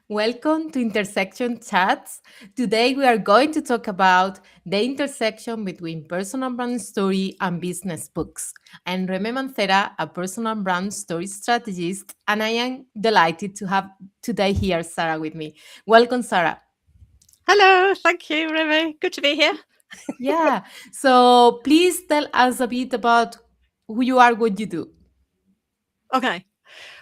Welcome to Intersection Chats. Today we are going to talk about the intersection between personal brand story and business books. I'm Reme Mancera, a personal brand story strategist, and I am delighted to have today here Sarah with me. Welcome, Sarah. Hello, thank you, Remy. Good to be here. Yeah, so please tell us a bit about who you are, what you do. Okay.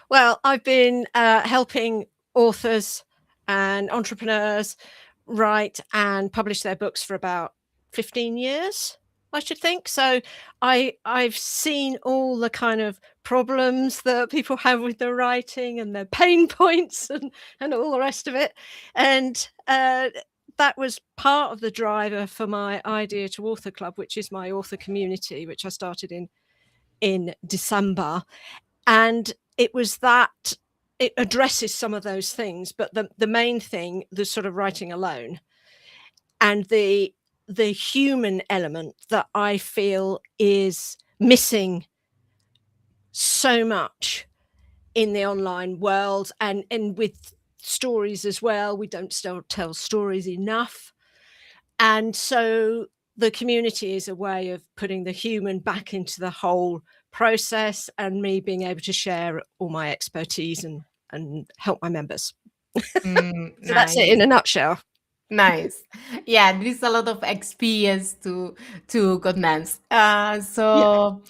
Well, I've been helping authors and entrepreneurs write and publish their books for about 15 years, I should think. So I've seen all the kind of problems that people have with their writing and their pain points and all the rest of it. And that was part of the driver for my idea to Author Club, which is my author community, which I started in December. And it was that it addresses some of those things, but the main thing, the sort of writing alone and the human element that I feel is missing so much in the online world and with stories as well. We don't still tell stories enough. And so the community is a way of putting the human back into the whole process and me being able to share all my expertise and help my members. So that's it Nice. in a nutshell. Nice. Yeah, there is a lot of experience to condense. Yeah. So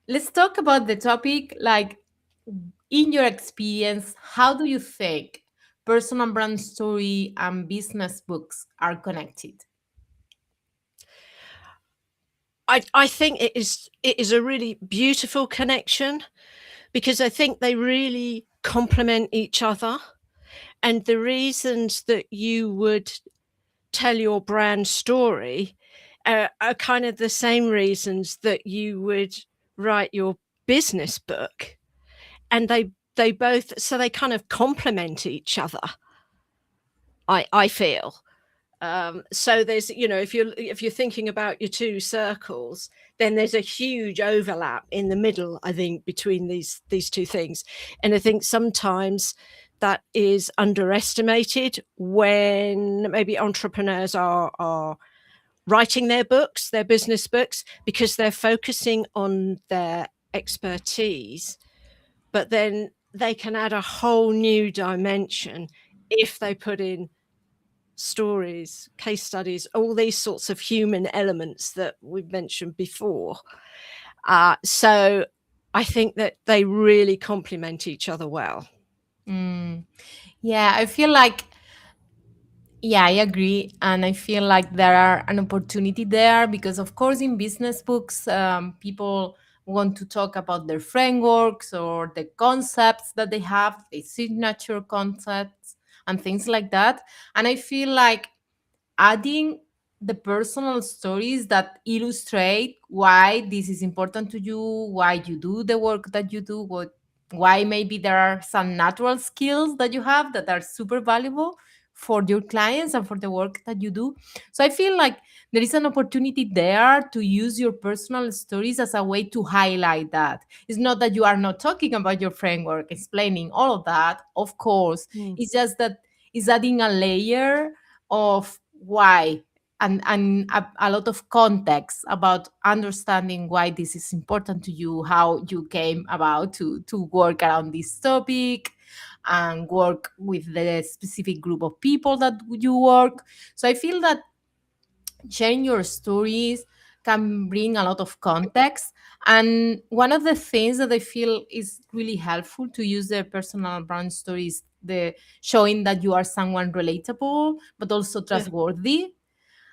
let's talk about the topic. Like, in your experience, how do you think personal brand story and business books are connected? I think it is a really beautiful connection because I think they really complement each other. And the reasons that you would tell your brand story are kind of the same reasons that you would write your business book, and they both, so they kind of complement each other. I feel so there's, if you're thinking about your two circles, then there's a huge overlap in the middle, I think, between these two things. And I think sometimes that is underestimated when maybe entrepreneurs are writing their books, their business books, because they're focusing on their expertise, but then they can add a whole new dimension if they put in stories, case studies, all these sorts of human elements that we've mentioned before. So I think that they really complement each other well. Mm, yeah, I feel like, yeah, I agree. And I feel like there are an opportunity there because, of course, in business books, people want to talk about their frameworks or the concepts that they have, the signature concepts and things like that. And I feel like adding the personal stories that illustrate why this is important to you, why you do the work that you do, why maybe there are some natural skills that you have that are super valuable for your clients and for the work that you do. So I feel like there is an opportunity there to use your personal stories as a way to highlight that. It's not that you are not talking about your framework, explaining all of that, of course. Mm. It's just that it's adding a layer of why and a lot of context about understanding why this is important to you, how you came about to work around this topic and work with the specific group of people that you work. So I feel that sharing your stories can bring a lot of context. And one of the things that I feel is really helpful to use the personal brand stories, the showing that you are someone relatable but also Yeah. trustworthy.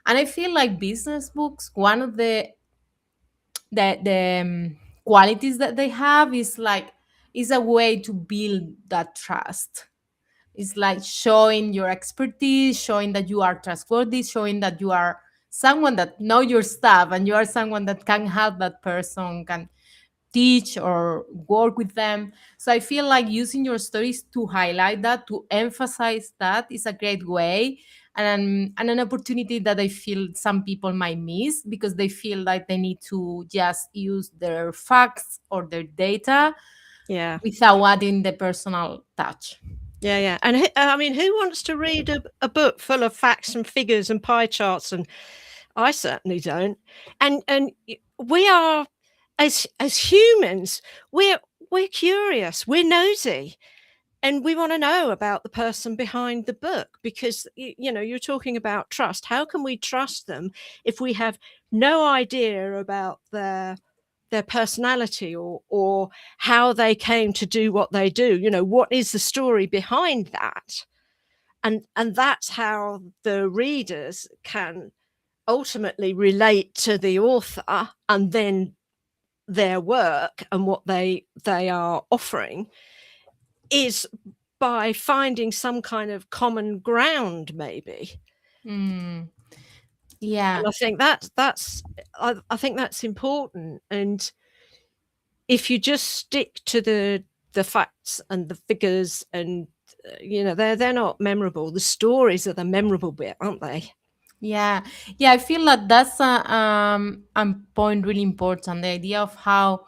And I feel like business books, one of the qualities that they have is like is a way to build that trust. It's like showing your expertise, showing that you are trustworthy, showing that you are someone that know your stuff and you are someone that can help that person, can teach or work with them. So I feel like using your stories to highlight that, to emphasize that is a great way and an opportunity that I feel some people might miss because they feel like they need to just use their facts or their data Yeah. without adding the personal touch. Yeah. And I mean, who wants to read a book full of facts and figures and pie charts? And I certainly don't. And we are, as humans, we're curious, we're nosy, and we want to know about the person behind the book, because you know, you're talking about trust. How can we trust them if we have no idea about their personality, or how they came to do what they do? You know, what is the story behind that? And that's how the readers can ultimately relate to the author, and then their work and what they are offering is by finding some kind of common ground, maybe. Mm, And yeah. I think I think that's important. And if you just stick to the facts and the figures, and you know, they're not memorable. The stories are the memorable bit, aren't they? Yeah, yeah, I feel that that's a point really important. The idea of how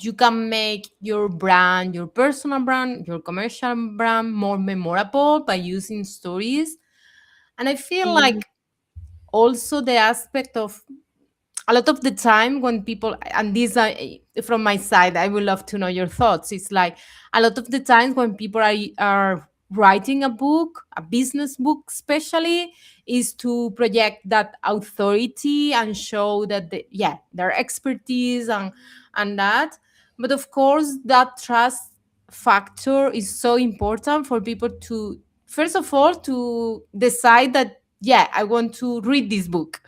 you can make your brand, your personal brand, your commercial brand more memorable by using stories. And I feel Mm. like also the aspect of a lot of the time when people, and this from my side, I would love to know your thoughts. It's like a lot of the times when people are writing a book, a business book especially, is to project that authority and show that yeah, their expertise and that. But of course that trust factor is so important for people to, first of all, to decide that yeah, I want to read this book,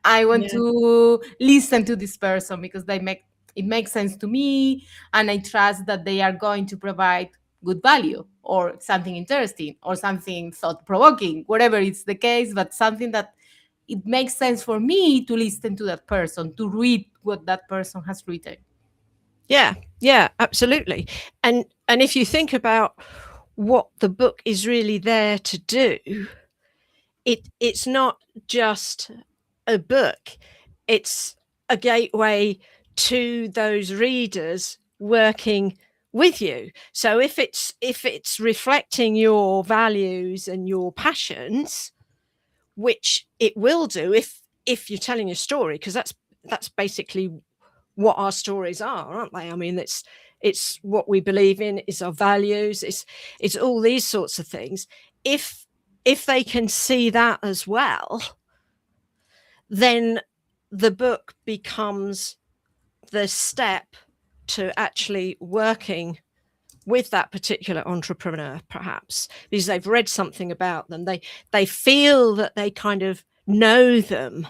I want Yeah. to listen to this person because they make it makes sense to me, and I trust that they are going to provide good value or something interesting or something thought provoking, whatever it's the case, but something that it makes sense for me to listen to that person, to read what that person has written. Yeah, yeah, absolutely. And if you think about what the book is really there to do, it's not just a book. It's a gateway to those readers working with you. So if it's reflecting your values and your passions, which it will do if you're telling a story, because that's basically what our stories are, aren't they? I mean, it's what we believe in, it's our values, it's all these sorts of things. If they can see that as well, then the book becomes the step to actually working with that particular entrepreneur, perhaps because they've read something about them, they feel that they kind of know them.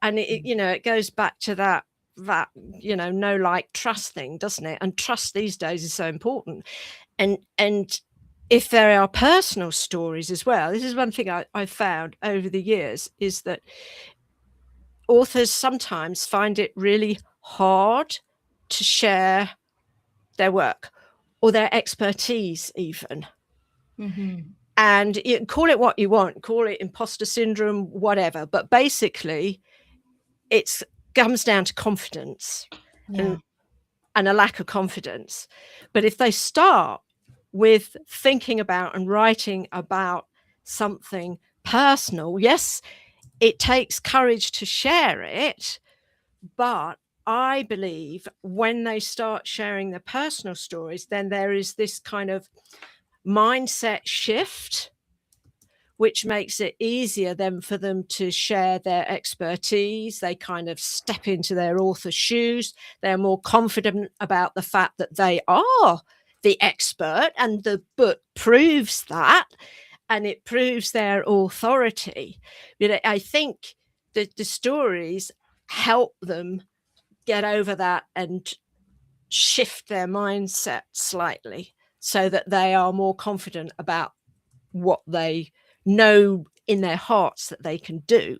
And you know, it goes back to that you know, like, trust thing, doesn't it? And trust these days is so important. And if there are personal stories as well, this is one thing I've found over the years, is that authors sometimes find it really hard to share their work or their expertise even. Mm-hmm. And you call it what you want, call it imposter syndrome, whatever, but basically it's comes down to confidence, Yeah. and and a lack of confidence. But if they start with thinking about and writing about something personal, yes, it takes courage to share it, but I believe when they start sharing their personal stories, then there is this kind of mindset shift, which makes it easier then for them to share their expertise. They kind of step into their author's shoes. They're more confident about the fact that they are the expert, and the book proves that, and it proves their authority. You know, I think that the stories help them get over that and shift their mindset slightly, so that they are more confident about what they know in their hearts that they can do.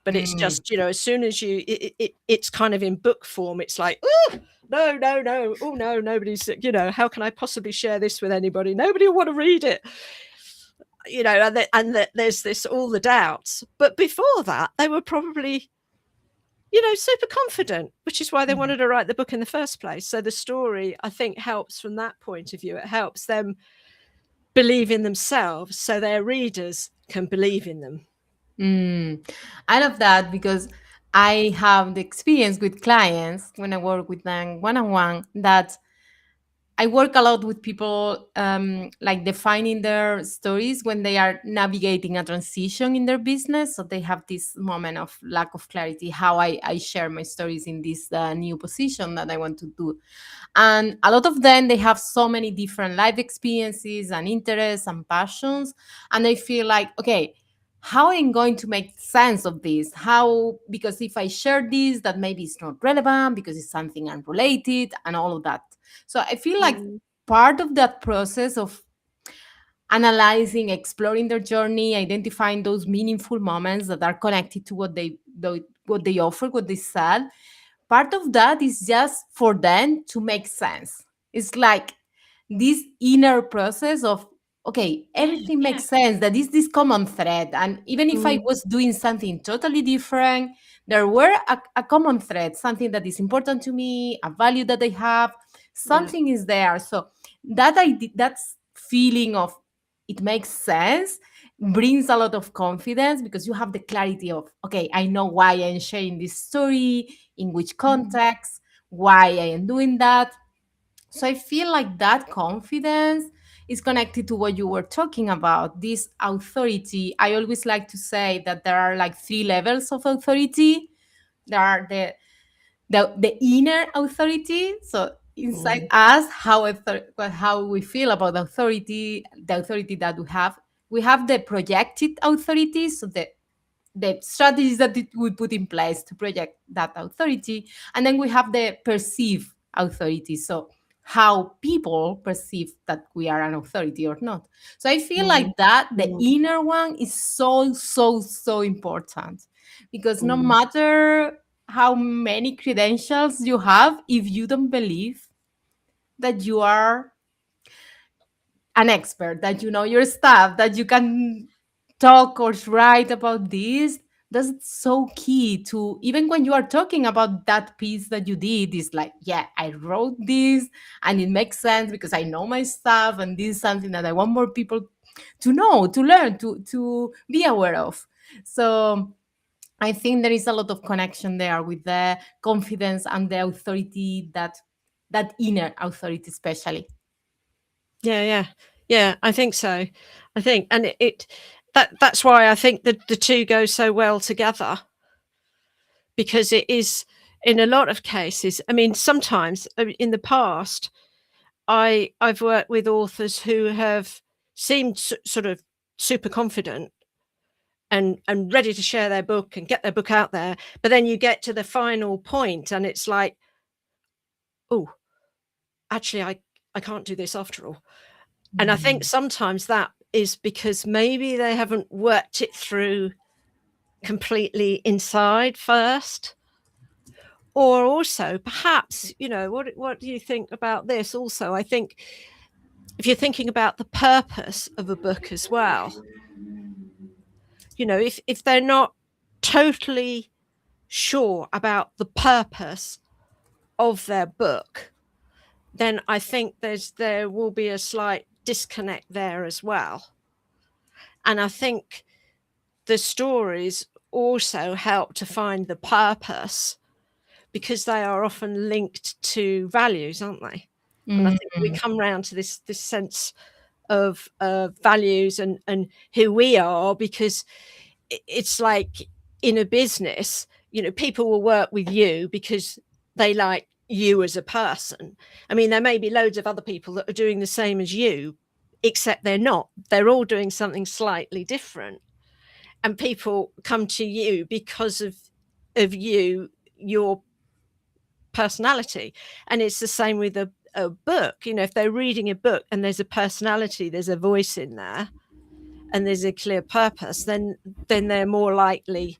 But it's Mm. just, you know, as soon as it's kind of in book form, it's like, oh no, no, no, oh no, nobody's, you know, how can I possibly share this with anybody? Nobody will want to read it, you know. And there's this, all the doubts. But before that, they were probably super confident, which is why they wanted to write the book in the first place. So the story, I think, helps from that point of view. It helps them believe in themselves so their readers can believe in them. Mm. I love that because I have the experience with clients when I work with them one on one that I work a lot with people like defining their stories when they are navigating a transition in their business. So they have this moment of lack of clarity how I share my stories in this new position that I want to do. And a lot of them, they have so many different life experiences and interests and passions. And I feel like, okay, how I'm going to make sense of this? How, because if I share this, that maybe it's not relevant because it's something unrelated and all of that. So I feel like Mm. part of that process of analyzing, exploring their journey, identifying those meaningful moments that are connected to what they offer, what they sell, part of that is just for them to make sense. It's like this inner process of, okay, Yeah, everything yeah. makes sense, that is this common thread. And even if I Mm, was doing something totally different, there were a common thread, something that is important to me, a value that I have, yeah. something is there. So that feeling of it makes sense brings a lot of confidence because you have the clarity of, okay, I know why I'm sharing this story, in which context, why I am doing that. So I feel like that confidence is connected to what you were talking about, this authority. I always like to say that there are like three levels of authority. There are the inner authority. So inside Mm, us, how we feel about authority, the authority that we have. We have the projected authority, so the strategies that we put in place to project that authority. And then we have the perceived authority. So how people perceive that we are an authority or not. So I feel like mm, that the mm, inner one is so, so, so important because no mm. matter how many credentials you have, if you don't believe that you are an expert, that you know your stuff, that you can talk or write about this, that's so key to, even when you are talking about that piece that you did, is like, yeah, I wrote this and it makes sense because I know my stuff and this is something that I want more people to know, to learn, to be aware of. So I think there is a lot of connection there with the confidence and the authority, that inner authority especially. Yeah, yeah. Yeah, I think so. I think, and that's why I think that the two go so well together, because it is, in a lot of cases, I mean, sometimes, in the past, I've worked with authors who have seemed sort of super confident and ready to share their book and get their book out there, but then you get to the final point and it's like, "Oh, actually, I can't do this after all." And I think Mm. sometimes that is because maybe they haven't worked it through completely inside first. Or also, perhaps, what do you think about this also? I think if you're thinking about the purpose of a book as well, if they're not totally sure about the purpose of their book, then I think there will be a slight disconnect there as well. And I think the stories also help to find the purpose because they are often linked to values, aren't they? And I think we Mm. come round to this sense of values and who we are, because it's like in a business, people will work with you because they like you as a person. I mean, there may be loads of other people that are doing the same as you, except they're not. They're all doing something slightly different. And people come to you because of your personality. And it's the same with a book. If they're reading a book and there's a personality, there's a voice in there, and there's a clear purpose, then they're more likely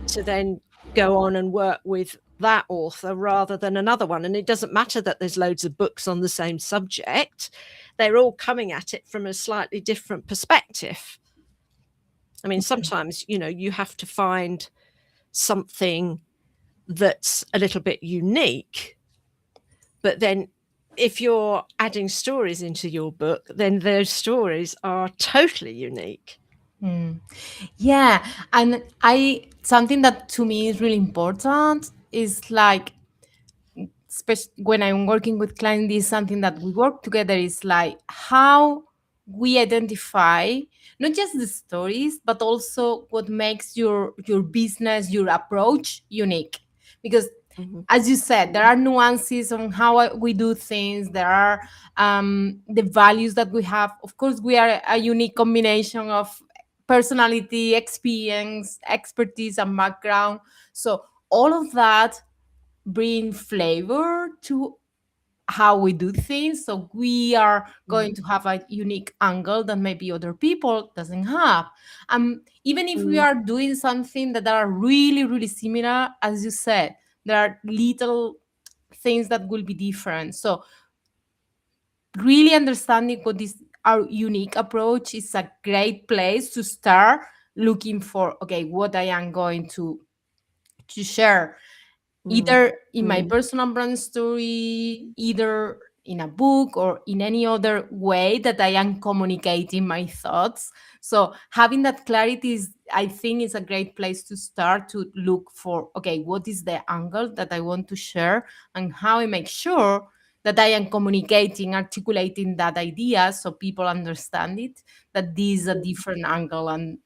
to then go on and work with that author rather than another one. And it doesn't matter that there's loads of books on the same subject. They're all coming at it from a slightly different perspective. I mean, sometimes, you have to find something that's a little bit unique. But then if you're adding stories into your book, then those stories are totally unique. Mm. Yeah, and I something that to me is really important is like, especially when I'm working with clients, this is something that we work together is like how we identify not just the stories, but also what makes your business, your approach unique. Because Mhm. as you said, there are nuances on how we do things. There are the values that we have. Of course, we are a unique combination of personality, experience, expertise, and background. So all of that bring flavor to how we do things, so we are going Mm. to have a unique angle that maybe other people doesn't have. Even if we Mm. are doing something that are really really similar, as you said, there are little things that will be different. So really understanding what is our unique approach is a great place to start looking for, okay, what I am going to share, Mm. either in my Mm. personal brand story, either in a book or in any other way that I am communicating my thoughts. So having that clarity is, I think, is a great place to start to look for, okay, what is the angle that I want to share and how I make sure that I am communicating, articulating that idea so people understand it, that this is a different angle. And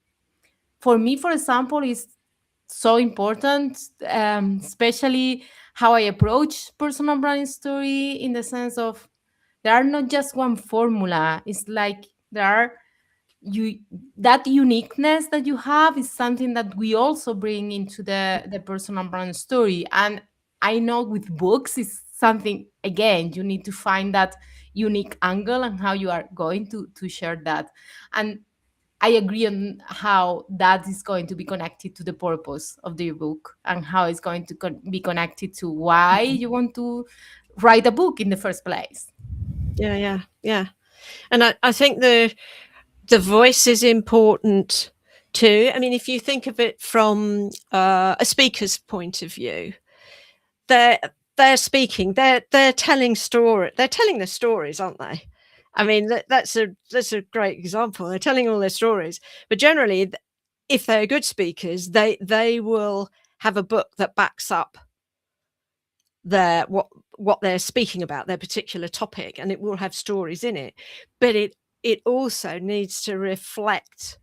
for me, for example, is so important, especially how I approach personal brand story, in the sense of there are not just one formula. It's like there are you that uniqueness that you have is something that we also bring into the personal brand story. And I know with books is something, again, you need to find that unique angle and how you are going to share that. And I agree on how that is going to be connected to the purpose of the book and how it's going to be connected to why you want to write a book in the first place. Yeah, yeah, yeah. And I think the voice is important too. I mean, if you think of it from a speaker's point of view, they're they're speaking, they're telling story, they're telling their stories, aren't they? I mean, that's a great example. They're telling all their stories, but generally, if they're good speakers, they will have a book that backs up their what they're speaking about, their particular topic, and it will have stories in it. But it also needs to reflect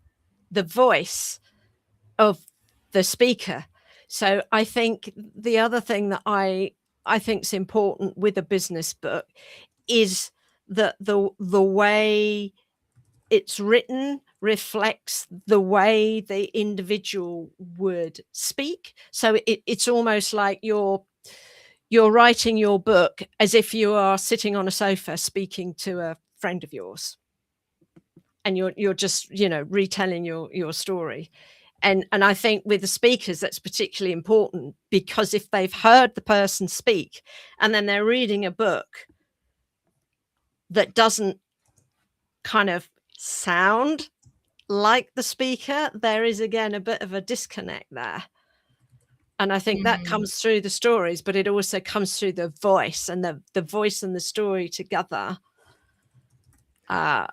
the voice of the speaker. So I think the other thing that I think is important with a business book is that the way it's written reflects the way the individual would speak. So it's almost like you're writing your book as if you are sitting on a sofa speaking to a friend of yours, and you're just, retelling your story. And I think with the speakers that's particularly important, because if they've heard the person speak and then they're reading a book that doesn't kind of sound like the speaker, there is again a bit of a disconnect there. And I think that Mm. comes through the stories, but it also comes through the voice, and the voice and the story together, uh,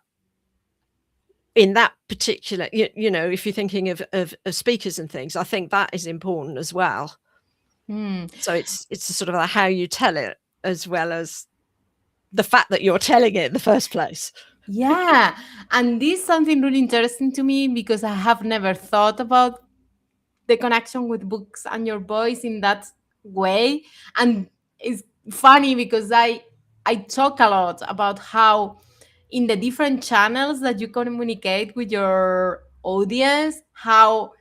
in that particular, if you're thinking of speakers and things, I think that is important as well. Mm. So it's sort of how you tell it, as well as the fact that you're telling it in the first place. Yeah, and this is something really interesting to me because I have never thought about the connection with books and your voice in that way. And it's funny because I talk a lot about how in the different channels that you communicate with your audience, how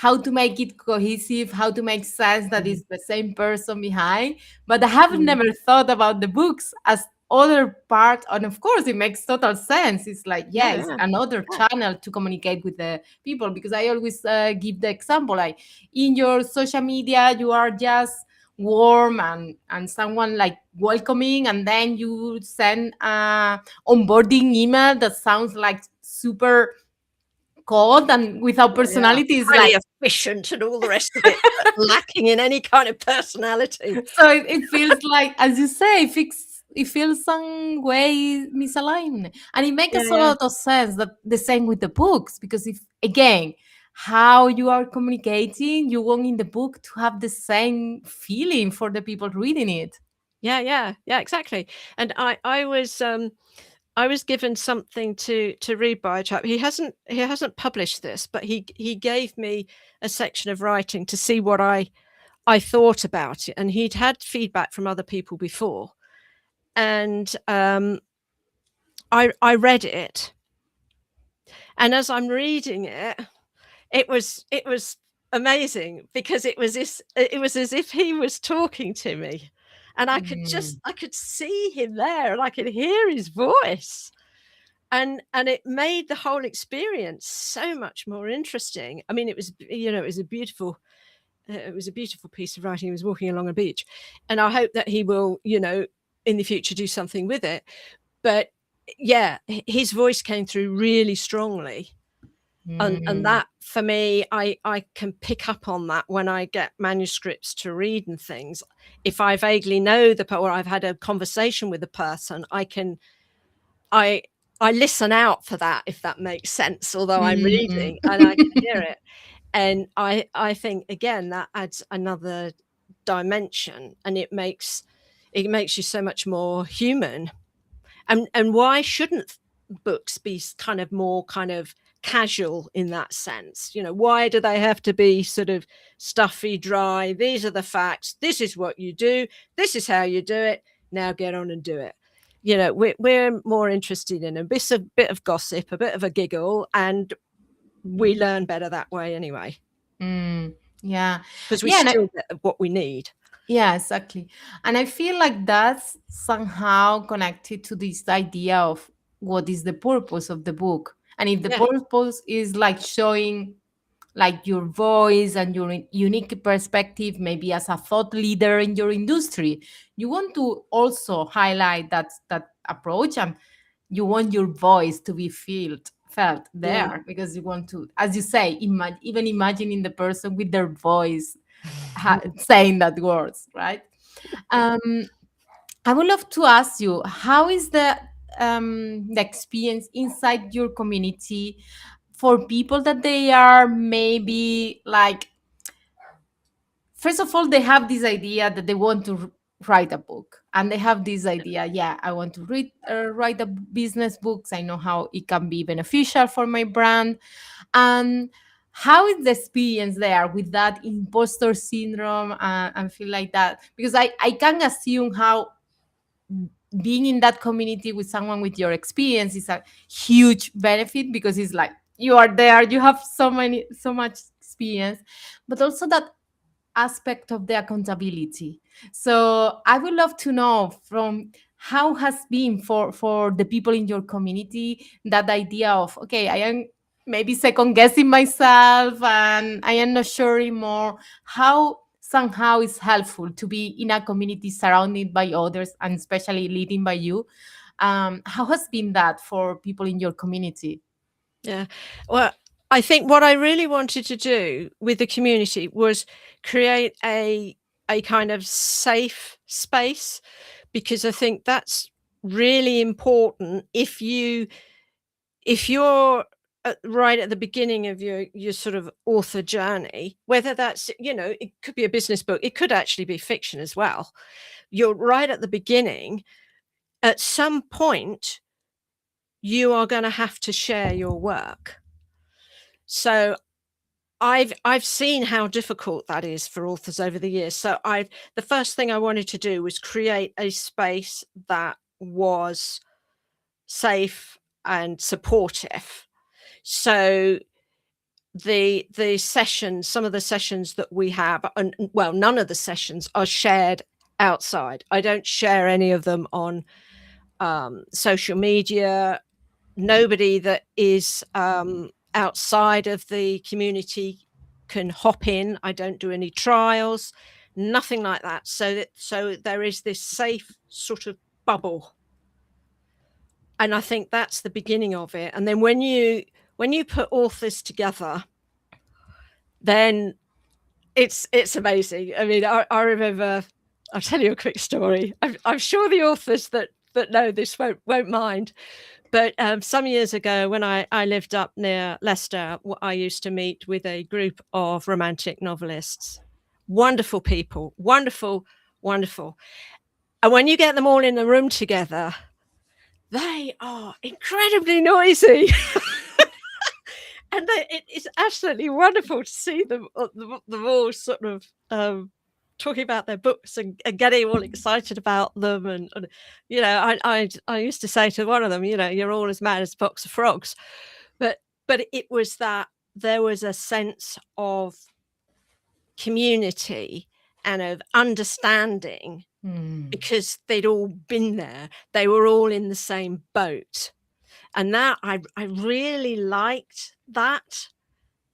to make it cohesive, how to make sense that Mhm. it's the same person behind. But I have Mm. never thought about the books as other part. And of course, it makes total sense. It's like, yeah, Yeah, it's yeah, another yeah. channel to communicate with the people. Because I always give the example, like in your social media, you are just warm and someone like welcoming, and then you send a onboarding email that sounds like super cold and without Yeah, yeah. personality is Highly like, efficient and all the rest of it, but lacking in any kind of personality. so it feels like, as you say, it feels some way misaligned, and it makes Yeah, a yeah. lot of sense that the same with the books, because if again, how you are communicating, you want in the book to have the same feeling for the people reading it. Yeah, yeah, yeah, exactly. And I was given something to read by a chap. He hasn't published this, but he gave me a section of writing to see what I thought about it, and he'd had feedback from other people before, and I read it, and as I'm reading it, it was amazing because it was as if he was talking to me, and Mm, I could see him there, and I could hear his voice. And it made the whole experience so much more interesting. I mean, it was, you know, it was a beautiful piece of writing. He was walking along a beach, and I hope that he will, you know, in the future do something with it. But yeah, his voice came through really strongly, and mm, that for me, I can pick up on that when I get manuscripts to read and things. If I vaguely know or I've had a conversation with the person, I I listen out for that, if that makes sense, although I'm mm. reading and I can hear it. And I think again that adds another dimension, and it makes you so much more human. And why shouldn't books be kind of more kind of casual in that sense? You know, why do they have to be sort of stuffy, dry? These are the facts. This is what you do. This is how you do it. Now get on and do it. You know, we're more interested in a bit of gossip, a bit of a giggle, and we learn better that way anyway, Mm, yeah. because we Yeah, and still get what we need. yeah, exactly. And I feel like that's somehow connected to this idea of what is the purpose of the book. And if the Yeah, purpose is like showing like your voice and your unique perspective, maybe as a thought leader in your industry, you want to also highlight that approach, and you want your voice to be felt yeah. there, because you want to, as you say, even imagining the person with their voice saying that words, right? Um, I would love to ask you, how is the experience inside your community for people that they are maybe like, first of all, they have this idea that they want to write a book, and they have this idea, yeah, I want to write a business books. I know how it can be beneficial for my brand. And how is the experience there with that imposter syndrome, and feel like that? Because I can assume how being in that community with someone with your experience is a huge benefit, because it's like you are there, you have so much experience, but also that aspect of the accountability. So I would love to know from how has been for the people in your community that idea of, okay, I am maybe second guessing myself and I am not sure anymore. How somehow is helpful to be in a community surrounded by others and especially leading by you. How has been that for people in your community? Yeah. Well, I think what I really wanted to do with the community was create a kind of safe space, because I think that's really important if you're right at the beginning of your sort of author journey, whether that's, you know, it could be a business book, it could actually be fiction as well. You're right at the beginning. At some point, you are going to have to share your work. So I've seen how difficult that is for authors over the years. So I the first thing I wanted to do was create a space that was safe and supportive. So the sessions, some of the sessions that we have, and well, none of the sessions are shared outside. I don't share any of them on social media. Nobody that is outside of the community can hop in. I don't do any trials, nothing like that. So there is this safe sort of bubble, and I think that's the beginning of it. And then when you put authors together, then it's amazing. I mean, I remember. I'll tell you a quick story. I'm sure the authors that know this won't mind. But some years ago, when I lived up near Leicester, I used to meet with a group of romantic novelists. Wonderful people, wonderful, wonderful. And when you get them all in a room together, they are incredibly noisy. And it's absolutely wonderful to see them all sort of talking about their books and getting all excited about them. And I used to say to one of them, you're all as mad as a box of frogs. But it was that there was a sense of community and of understanding because they'd all been there. They were all in the same boat. And that I really liked that.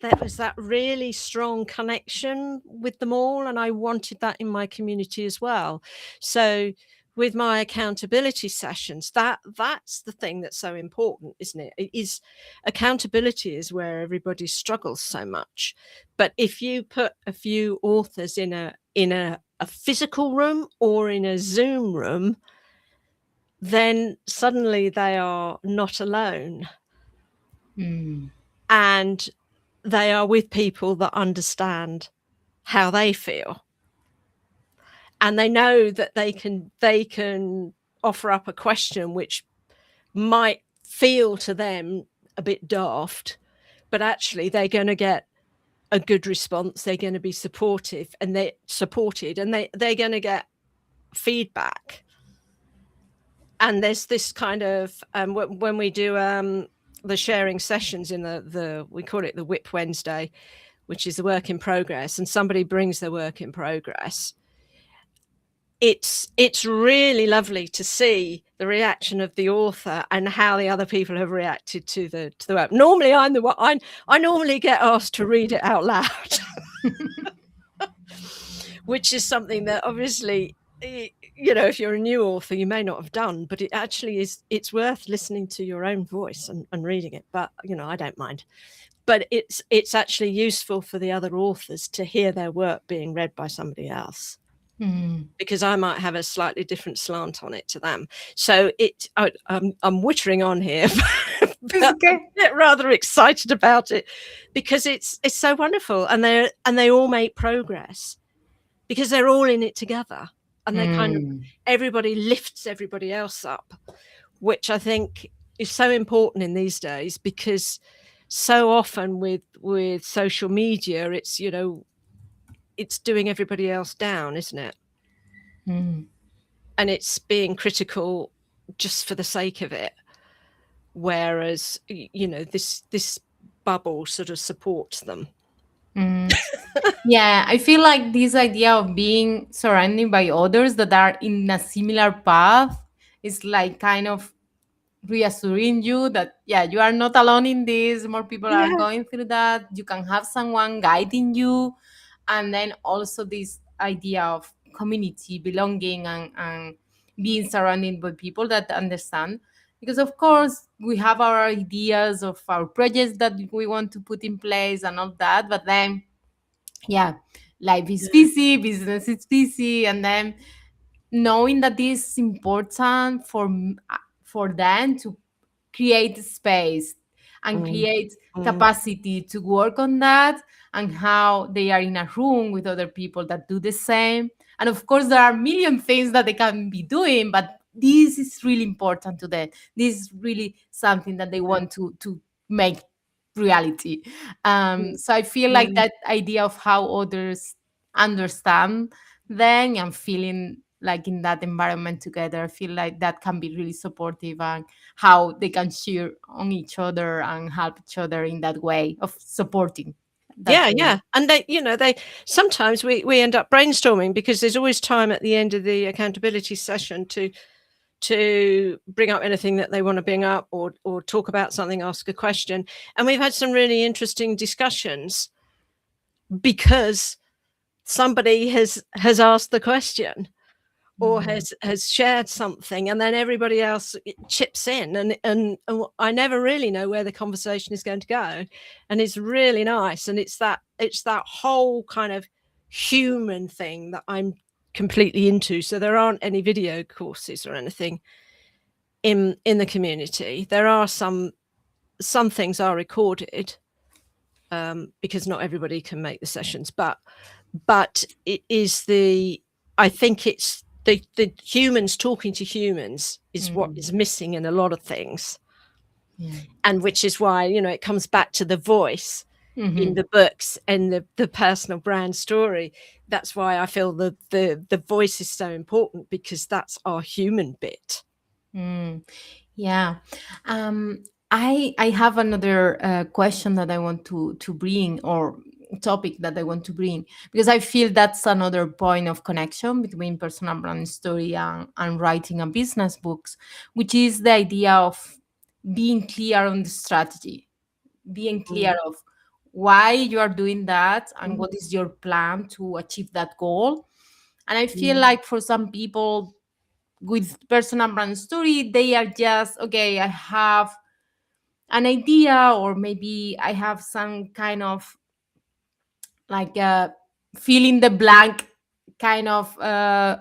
There was that really strong connection with them all, and I wanted that in my community as well. So with my accountability sessions, that's the thing that's so important, isn't it? It is accountability is where everybody struggles so much. But if you put a few authors in a physical room or in a Zoom room, then suddenly they are not alone. And they are with people that understand how they feel. And they know that they can offer up a question which might feel to them a bit daft, but actually they're going to get a good response. They're going to be supportive and they're going to get feedback. And there's this kind of when we do the sharing sessions in we call it the WIP Wednesday, which is the work in progress, and somebody brings their work in progress. It's really lovely to see the reaction of the author and how the other people have reacted to the work. Normally, I'm the one. I normally get asked to read it out loud, which is something that obviously, if you're a new author, you may not have done, but it actually is. It's worth listening to your own voice and reading it. But I don't mind. But it's actually useful for the other authors to hear their work being read by somebody else. Because I might have a slightly different slant on it to them. So I'm wittering on here, but okay. I get rather excited about it because it's so wonderful, and they all make progress because they're all in it together, and they kind of everybody lifts everybody else up, which I think is so important in these days because so often with social media, it's it's doing everybody else down, isn't it? And it's being critical just for the sake of it, whereas this bubble sort of supports them. Yeah, I feel like this idea of being surrounded by others that are in a similar path is like kind of reassuring you that you are not alone in this. More people are going through that. You can have someone guiding you. And then also this idea of community, belonging, and being surrounded by people that understand. Because of course we have our ideas of our projects that we want to put in place and all that, but then life is busy, business is busy, and then knowing that this is important for them to create space and create capacity to work on that, and how they are in a room with other people that do the same. And of course there are a million things that they can be doing, but this is really important to them. This is really something that they want to make reality. So I feel like that idea of how others understand them and feeling like in that environment together, I feel like that can be really supportive, and how they can cheer on each other and help each other in that way of supporting. And they sometimes we end up brainstorming because there's always time at the end of the accountability session to bring up anything that they want to bring up or talk about something, ask a question. And we've had some really interesting discussions because somebody has asked the question, or Mm, has shared something, and then everybody else chips in, and I never really know where the conversation is going to go, and it's really nice. And it's that whole kind of human thing that I'm completely into. So there aren't any video courses or anything in the community. There are some things are recorded, because not everybody can make the sessions, but it is I think it's the humans talking to humans is what mm, is missing in a lot of things, yeah. and which is why, it comes back to the voice in Hmm. the books and the personal brand story. That's why I feel the voice is so important, because that's our human bit. Mm. Yeah. Um, I have another question that I want to bring, or topic that I want to bring, because I feel that's another point of connection between personal brand story and writing a business books, which is the idea of being clear on the strategy, being Mm, clear of why you are doing that and mm, what is your plan to achieve that goal. And I feel mm, like for some people with personal brand story, they are just, okay, I have an idea, or maybe I have some kind of like fill in the blank kind of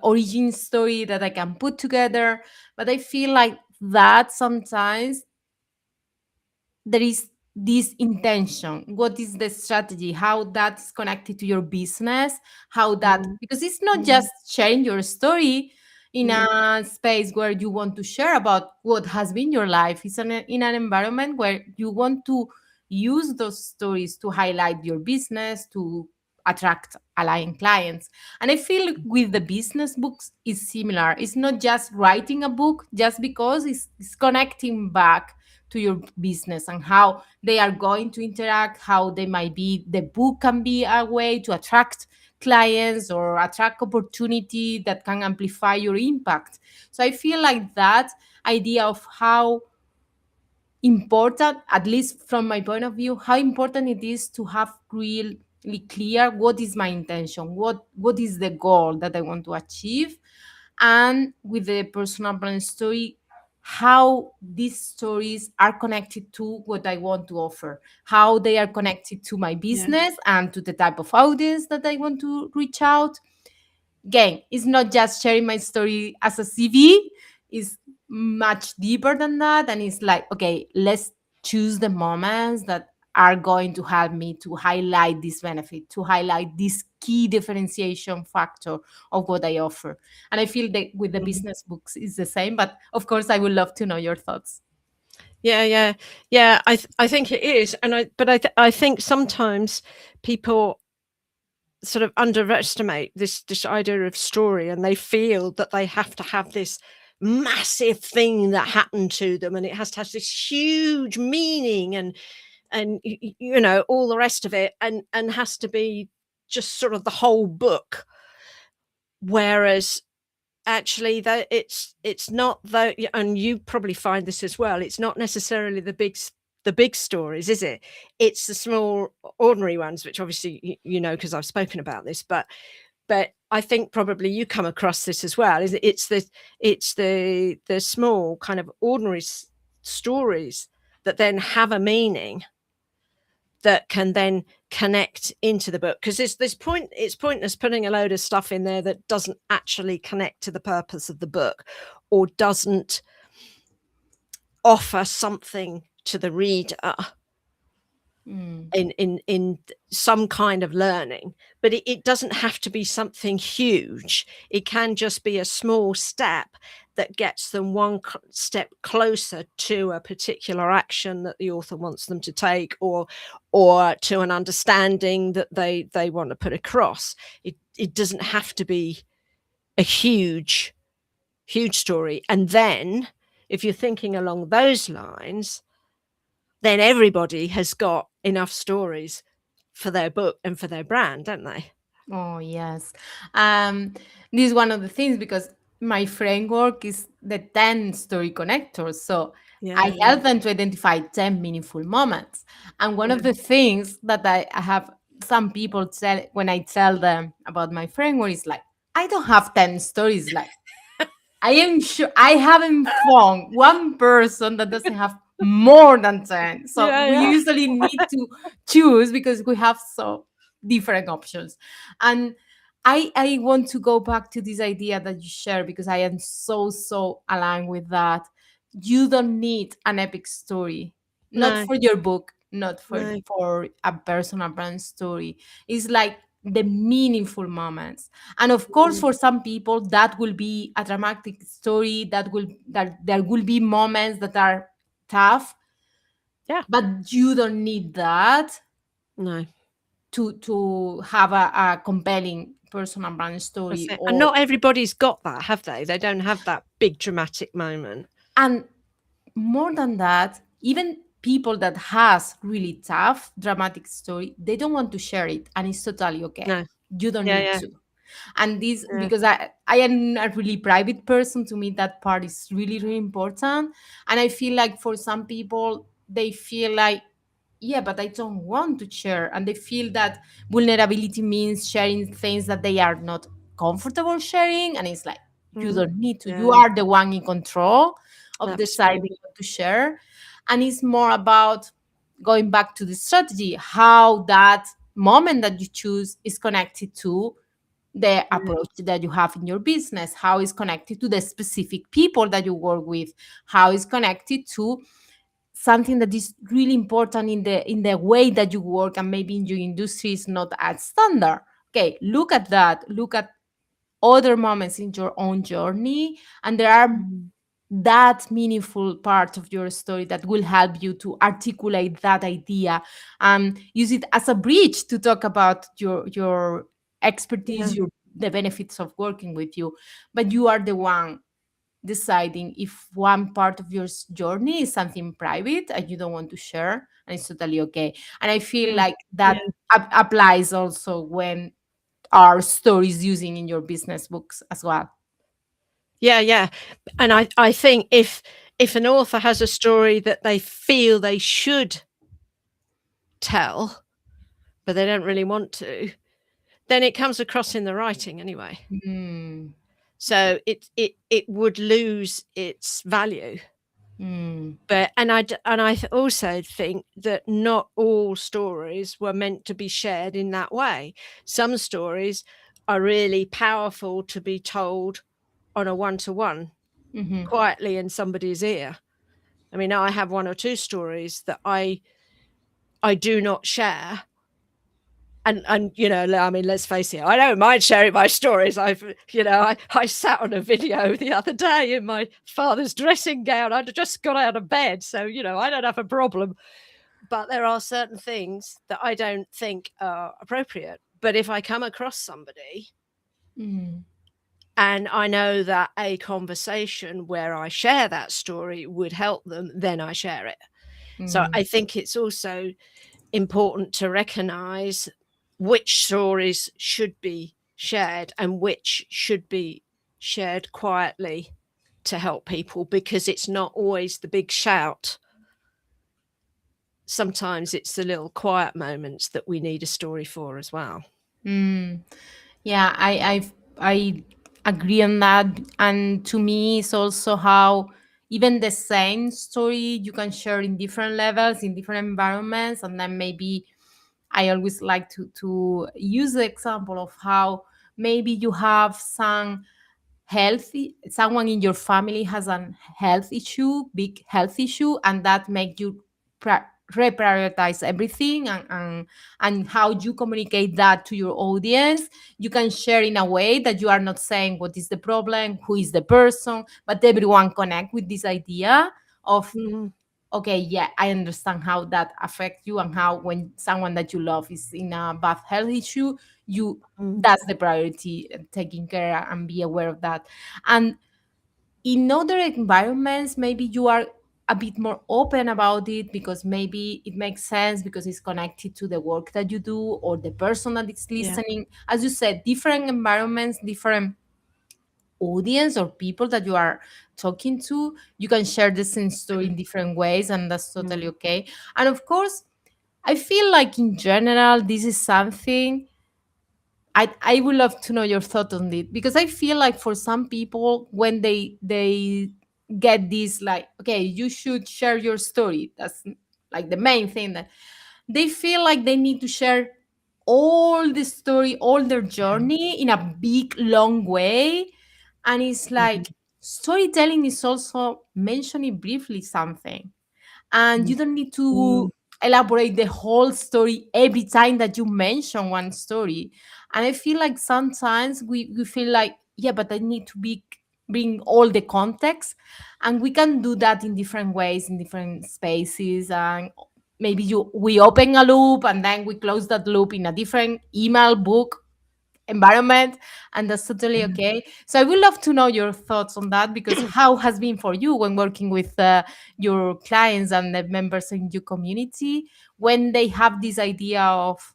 origin story that I can put together. But I feel like that sometimes there is this intention, what is the strategy, how that's connected to your business, how that, mm, because it's not mm, just sharing your story in mm, a space where you want to share about what has been your life. It's in an environment where you want to use those stories to highlight your business, to attract aligned clients. And I feel with the business books is similar. It's not just writing a book just because it's connecting back to your business and how they are going to interact, how they might be, the book can be a way to attract clients or attract opportunity that can amplify your impact. So I feel like that idea of how important, at least from my point of view, how important it is to have really clear what is my intention, what is the goal that I want to achieve, and with the personal brand story, how these stories are connected to what I want to offer, how they are connected to my yeah. business and to the type of audience that I want to reach out. Again, it's not just sharing my story as a CV, it's much deeper than that. And it's like, okay, let's choose the moments that are going to help me to highlight this benefit, to highlight this key differentiation factor of what I offer. And I feel that with the Mm. business books is the same, but of course I would love to know your thoughts. Yeah, yeah, yeah. I think it is, and I think sometimes people sort of underestimate this idea of story, and they feel that they have to have this massive thing that happened to them, and it has to have this huge meaning, and all the rest of it, and has to be just sort of the whole book. Whereas actually, that it's not, though, and you probably find this as well, it's not necessarily the big stories, is it? It's the small ordinary ones, which obviously because I've spoken about this, but I think probably you come across this as well. Is it's the small kind of ordinary stories that then have a meaning, that can then connect into the book, because it's pointless putting a load of stuff in there that doesn't actually connect to the purpose of the book, or doesn't offer something to the reader Mm, in some kind of learning. But it doesn't have to be something huge. It can just be a small step that gets them one step closer to a particular action that the author wants them to take, or to an understanding that they want to put across. It doesn't have to be a huge story. And then, if you're thinking along those lines, then everybody has got enough stories for their book and for their brand, don't they? oh, yes. Um, this is one of the things because my framework is the 10 story connectors. So Yeah, I yeah, help them to identify 10 meaningful moments. And one yeah. of the things that I have some people tell when I tell them about my framework is like, I don't have 10 stories. Like, I am sure I haven't found one person that doesn't have more than 10. So Yeah, we yeah. usually need to choose because we have so different options. And I want to go back to this idea that you share because I am so aligned with that. You don't need an epic story, not No, for your book, not no. for a personal brand story. It's like the meaningful moments, and of course Mm, for some people that will be a dramatic story, that there will be moments that are tough, yeah, but you don't need that no. to have a compelling personal brand That's story. it. And Or not everybody's got that, have they? They don't have that big dramatic moment. and more than that, even people that has really tough dramatic story, they don't want to share it, and it's totally okay. No. You don't Yeah, need yeah, to. And this, yeah. because I am a really private person, to me that part is really important. And I feel like for some people they feel like, yeah, but I don't want to share, and they feel that vulnerability means sharing things that they are not comfortable sharing. And it's like, you Mm, don't need to. You yeah, are the one in control of deciding absolutely. what to share. And it's more about going back to the strategy, how that moment that you choose is connected to the Yeah, approach that you have in your business, how is connected to the specific people that you work with, how is connected to something that is really important in the way that you work, and maybe in your industry is not as standard. Okay, look at that, look at other moments in your own journey, and there are mm, that meaningful part of your story that will help you to articulate that idea and use it as a bridge to talk about your yeah, expertise, your the benefits of working with you. But you are the one deciding if one part of your journey is something private and you don't want to share, and it's totally okay. And I feel mm, like that yeah, applies also when our stories using in your business books as well. yeah, yeah. And I think if an author has a story that they feel they should tell, but they don't really want to, then it comes across in the writing anyway. Mm, So it would lose its value. mm, But also think that not all stories were meant to be shared in that way. Some stories are really powerful to be told on a one-to-one, mhm, quietly in somebody's ear. I mean, I have 1 or 2 stories that I do not share. And, I mean, let's face it, I don't mind sharing my stories. I sat on a video the other day in my father's dressing gown. I'd just got out of bed, so, I don't have a problem. But there are certain things that I don't think are appropriate. But if I come across somebody mm, and I know that a conversation where I share that story would help them, then I share it. So mm, I think it's also important to recognize which stories should be shared and which should be shared quietly to help people, because it's not always the big shout. Sometimes it's the little quiet moments that we need a story for as well. mm. Yeah, I agree on that. And to me, it's also how even the same story you can share in different levels, in different environments. And then maybe I always like to use the example of how maybe you have some healthy someone in your family has a health issue, big health issue, and that make you reprioritize everything, and how you communicate that to your audience. You can share in a way that you are not saying what is the problem, who is the person, but everyone connect with this idea of, Mhm, okay, yeah, I understand how that affects you, and how when someone that you love is in a bad health issue, you mhm. that's the priority, taking care and be aware of that. And in other environments, maybe you are a bit more open about it because maybe it makes sense because it's connected to the work that you do or the person that is Yeah. listening. As you said, different environments, different audience or people that you are talking to, you can share the same story in different ways, and that's totally Mm. okay. And of course, I feel like in general, this is something I would love to know your thought on it, because I feel like for some people, when they get this, like, okay, you should share your story, that's like the main thing, that they feel like they need to share all the story, all their journey in a big long way. And it's like, Mhm. storytelling is also mentioning briefly something, and Mm. you don't need to Mm. elaborate the whole story every time that you mention one story. And I feel like sometimes we feel like, yeah, but I need to bring all the context, and we can do that in different ways, in different spaces. And maybe you we open a loop and then we close that loop in a different email, book, environment, and that's totally Mhm. okay. So I would love to know your thoughts on that, because how has been for you when working with your clients and the members in your community, when they have this idea of,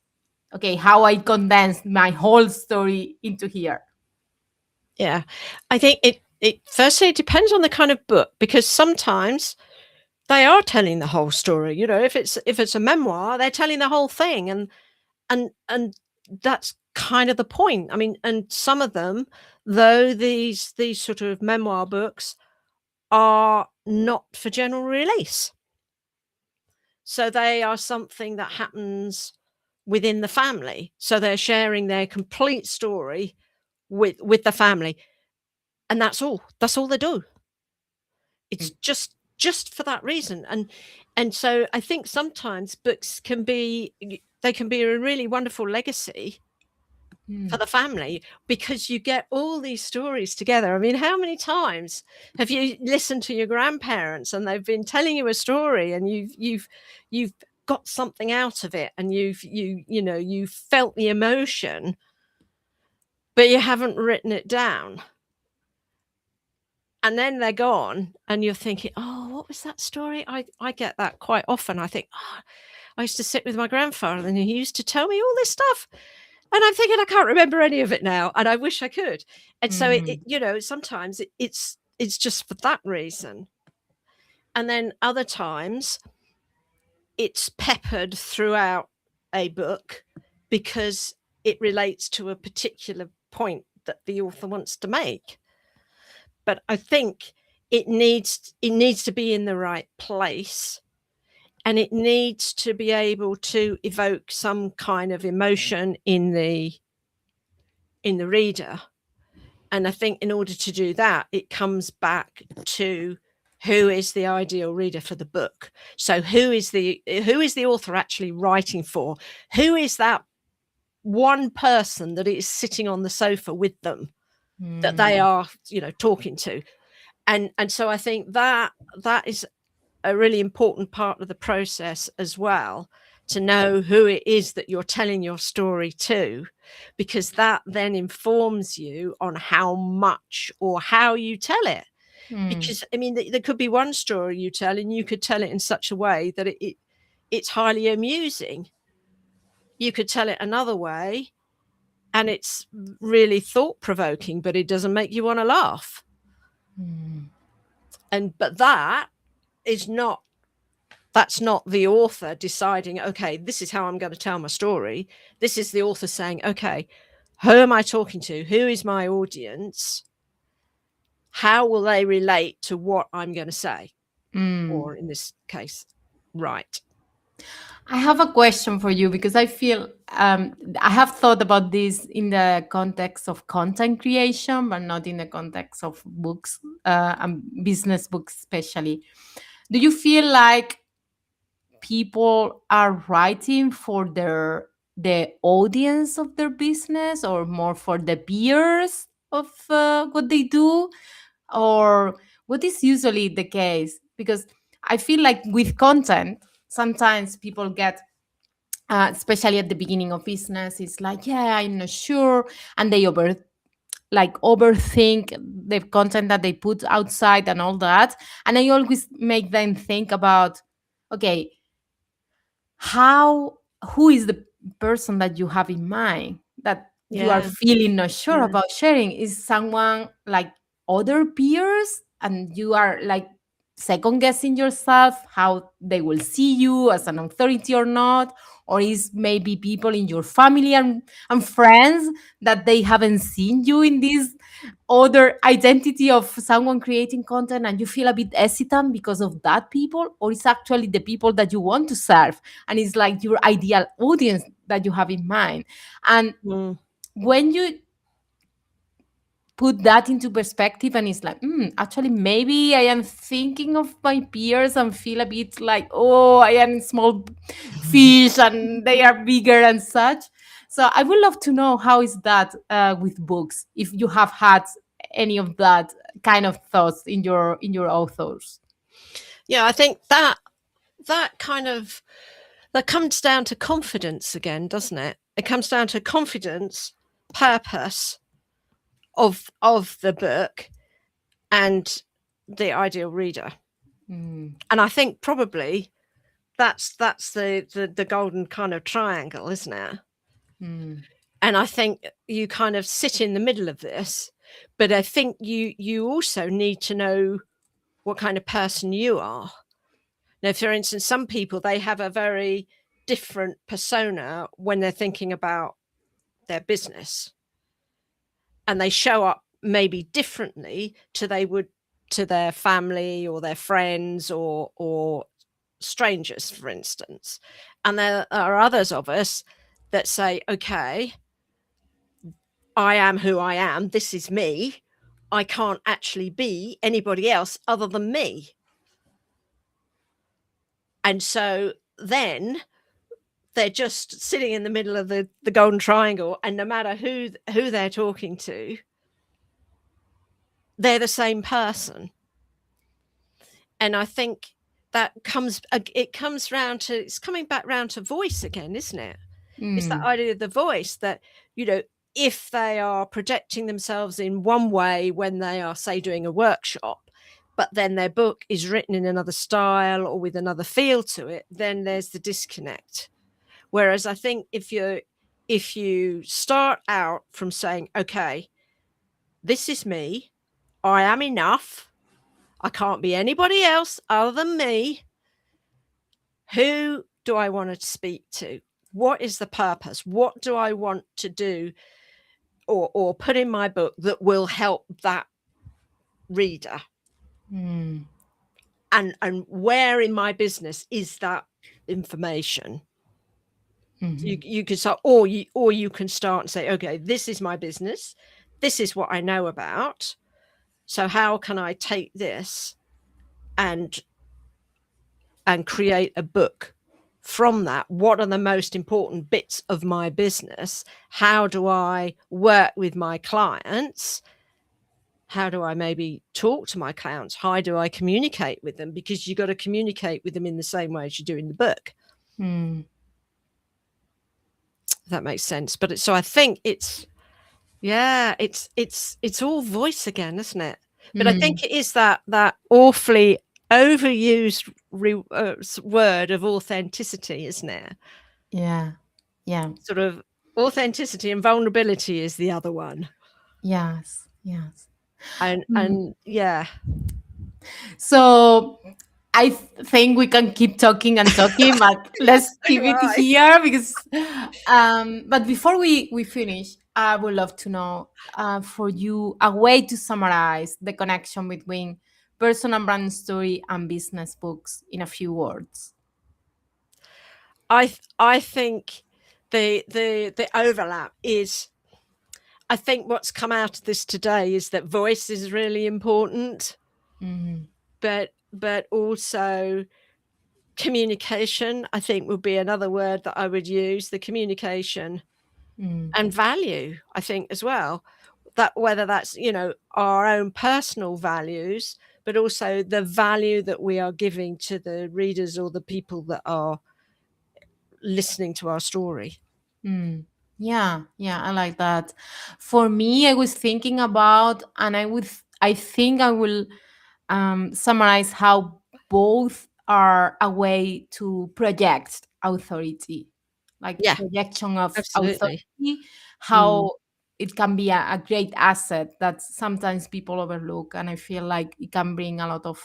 okay, how I condense my whole story into here. Yeah. I think it firstly, it depends on the kind of book, because sometimes they are telling the whole story. You know, if it's a memoir, they're telling the whole thing, and that's kind of the point. I mean, and some of them, though, these sort of memoir books are not for general release. So they are something that happens within the family. So they're sharing their complete story with the family, and that's all they do. It's just for that reason. And so I think sometimes books can be, they can be a really wonderful legacy for Mm. the family, because you get all these stories together. I mean, how many times have you listened to your grandparents and they've been telling you a story, and you've got something out of it, and you know, you felt the emotion, but you haven't written it down. And then they're gone, and you're thinking, "Oh, what was that story?" I get that quite often. I think, "Oh, I used to sit with my grandfather, and he used to tell me all this stuff." And I'm thinking, "I can't remember any of it now, and I wish I could." And so Mm. you know, sometimes it's just for that reason. And then other times, it's peppered throughout a book because it relates to a particular point that the author wants to make. But I think it needs to be in the right place, and it needs to be able to evoke some kind of emotion in the reader. And I think in order to do that, it comes back to who is the ideal reader for the book. So who is the author actually writing for? Who is that one person that is sitting on the sofa with them, that they Mm. are, you know, talking to? And so I think that that is a really important part of the process as well, to know who it is that you're telling your story to, because that then informs you on how much or how you tell it. Mm. Because I mean, there could be one story you tell, and you could tell it in such a way that it's highly amusing. You could tell it another way, and it's really thought provoking, but it doesn't make you want to laugh. Mm. And but that is not that's not the author deciding, okay, this is how I'm going to tell my story. This is the author saying, okay, who am I talking to? Who is my audience? How will they relate to what I'm going to say? Mm. Or in this case, write. I have a question for you, because I feel I have thought about this in the context of content creation, but not in the context of books, and business books, especially. Do you feel like people are writing for the audience of their business, or more for the peers of what they do, or what is usually the case? Because I feel like with content, sometimes people get, especially at the beginning of business, it's like, yeah, I'm not sure, and they overthink the content that they put outside and all that. And I always make them think about, okay, how who is the person that you have in mind, that you are Yeah. feeling not sure Yeah. about sharing? Is someone like other peers, and you are like second guessing yourself how they will see you as an authority or not, or is maybe people in your family and friends that they haven't seen you in this other identity of someone creating content and you feel a bit hesitant because of that people, or it's actually the people that you want to serve and it's like your ideal audience that you have in mind. And Mm. when you put that into perspective and it's like, actually maybe I am thinking of my peers and feel a bit like, oh, I am small fish and they are bigger and such. So I would love to know how is that with books, if you have had any of that kind of thoughts in your authors. Yeah, I think that kind of that comes down to confidence again, doesn't it? It comes down to confidence, purpose of the book, and the ideal reader. Mm, And I think probably that's the golden kind of triangle, isn't it? mm, And I think you kind of sit in the middle of this, but I think you also need to know what kind of person you are. Now, for instance, some people, they have a very different persona when they're thinking about their business, and they show up maybe differently to they would to their family or their friends or strangers, for instance. And there are others of us that say, okay, I am who I am, this is me, I can't actually be anybody else other than me. And so then they're just sitting in the middle of the golden triangle, and no matter who they're talking to, they're the same person. And I think that comes it comes round to it's coming back round to voice again, isn't it? It's that mm, idea of the voice that, you know, if they are projecting themselves in one way when they are, say, doing a workshop, but then their book is written in another style or with another feel to it, then there's the disconnect. Whereas I think if you start out from saying, okay, this is me, I am enough, I can't be anybody else other than me. Who do I want to speak to? What is the purpose? What do I want to do or put in my book that will help that reader? mm, And where in my business is that information? So mhm, you can start, or you can start and say, okay, this is my business. This is what I know about. So how can I take this and create a book from that? What are the most important bits of my business? How do I work with my clients? How do I maybe talk to my clients? How do I communicate with them? Because you've got to communicate with them in the same way as you do in the book. mm, If that makes sense. But so I think it's all voice again, isn't it? But I mm. think it is that awfully overused word of authenticity, isn't it? Yeah, yeah, Sort of authenticity and vulnerability is the other one. yes, yes. And yeah. So think we can keep talking and talking, but let's So keep do it I. here because. But before we finish, I would love to know for you a way to summarize the connection between personal brand story and business books in a few words. I think the overlap is, I think what's come out of this today is that voice is really important, Mm, but also communication, I think, would be another word that I would use. The communication mm, and value, I think, as well. That whether that's, our own personal values, but also the value that we are giving to the readers or the people that are listening to our story. mm. Yeah, yeah, I like that. For me, I was thinking about, and I think I will summarize how both are a way to project authority, like Yeah, projection of absolutely. authority, Mm. how it can be a great asset that sometimes people overlook. And I feel like it can bring a lot of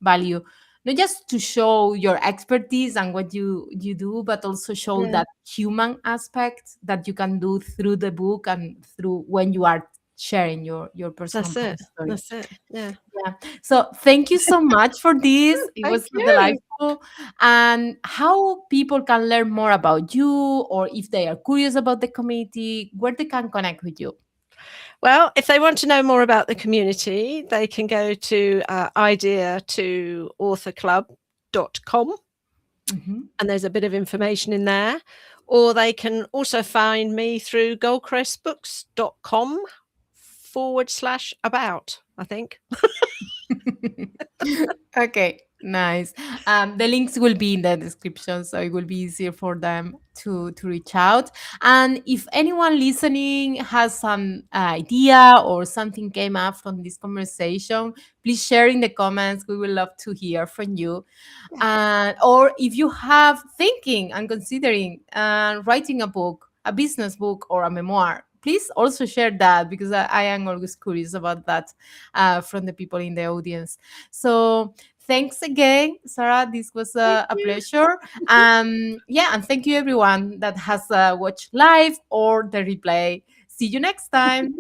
value, not just to show your expertise and what you do, but also show Yeah, that human aspect that you can do through the book and through when you are sharing your personal that's it. brand story. That's it. Yeah. Yeah. So thank you so much for this. It Thank was so you. delightful. And how people can learn more about you, or if they are curious about the community, where they can connect with you. Well, if they want to know more about the community, they can go to idea to authorclub.com, Mhm. and there's a bit of information in there. Or they can also find me through goldcrestbooks.com/about, I think. Okay, nice. The links will be in the description, so it will be easier for them to reach out. And if anyone listening has some idea or something came up from this conversation, please share in the comments. We would love to hear from you. Or if you have thinking and considering writing a book, a business book, or a memoir, please also share that, because I am always curious about that from the people in the audience. So thanks again, Sarah. This was Thank a you. pleasure. Yeah, and thank you everyone that has watched live or the replay. See you next time.